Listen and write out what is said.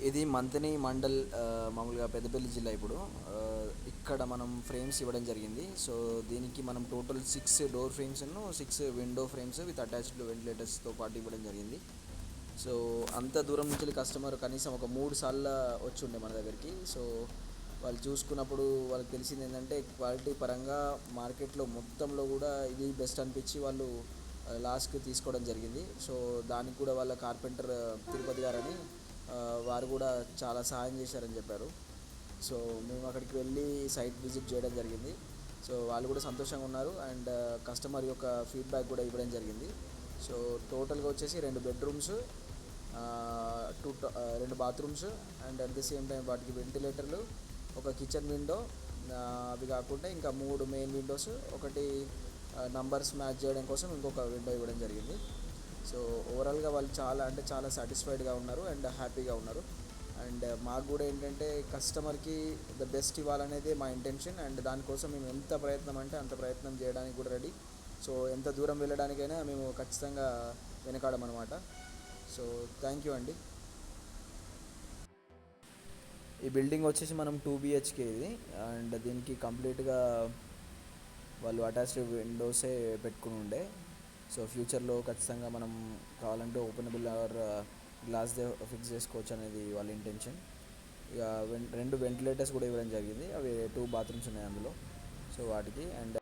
ఇది మంతని మండల్ మామూలుగా పెద్దపల్లి జిల్లా ఇప్పుడు. ఇక్కడ మనం ఫ్రేమ్స్ ఇవ్వడం జరిగింది. సో దీనికి మనం total 6 door ఫ్రేమ్స్ను 6 window frames with attached వెంటిలేటర్స్తో పాటు ఇవ్వడం జరిగింది. సో అంత దూరం నుంచి కస్టమర్ కనీసం ఒక 3 సార్లు వచ్చి ఉండే మన దగ్గరికి. సో వాళ్ళు చూసుకున్నప్పుడు వాళ్ళకి తెలిసింది ఏంటంటే క్వాలిటీ పరంగా మార్కెట్లో మొత్తంలో కూడా ఇది బెస్ట్ అనిపించి వాళ్ళు లాస్ట్కి తీసుకోవడం జరిగింది. సో దానికి కూడా వాళ్ళ కార్పెంటర్ తిరుపతి గారని వారు కూడా చాలా సహాయం చేశారని చెప్పారు. సో మేము అక్కడికి వెళ్ళి సైట్ విజిట్ చేయడం జరిగింది. సో వాళ్ళు కూడా సంతోషంగా ఉన్నారు అండ్ కస్టమర్ యొక్క ఫీడ్బ్యాక్ కూడా ఇవ్వడం జరిగింది. సో టోటల్గా వచ్చేసి 2 bedrooms, 2 bathrooms and at the same time వాటికి వెంటిలేటర్లు, ఒక కిచెన్ విండో, అవి కాకుండా ఇంకా 3 మెయిన్ విండోస్, ఒకటి నంబర్స్ మ్యాచ్ చేయడం కోసం ఇంకొక విండో ఇవ్వడం జరిగింది. సో ఓవరాల్గా వాళ్ళు చాలా అంటే చాలా సాటిస్ఫైడ్గా ఉన్నారు అండ్ హ్యాపీగా ఉన్నారు. అండ్ మాకు కూడా ఏంటంటే కస్టమర్కి ద బెస్ట్ ఇవ్వాలనేదే మా ఇంటెన్షన్ అండ్ దానికోసం మేము ఎంత ప్రయత్నం అంటే అంత ప్రయత్నం చేయడానికి కూడా రెడీ. సో ఎంత దూరం వెళ్ళడానికైనా మేము ఖచ్చితంగా వెనకాడమన్నమాట. సో థ్యాంక్ యూ అండి. ఈ బిల్డింగ్ వచ్చేసి మనం 2 BHK ఇది అండ్ దీనికి కంప్లీట్గా వాళ్ళు అటాచ్డ్ విండోసే పెట్టుకుని ఉండే. సో ఫ్యూచర్లో ఖచ్చితంగా మనం కావాలంటే ఓపెనబుల్ ఆర్ గ్లాస్ ఫిక్స్ చేసుకోవచ్చు అనేది వాళ్ళ ఇంటెన్షన్. ఇక 2 వెంటిలేటర్స్ కూడా ఇవ్వడం జరిగింది. అవి 2 బాత్రూమ్స్ ఉన్నాయి అందులో. సో వాటికి అండ్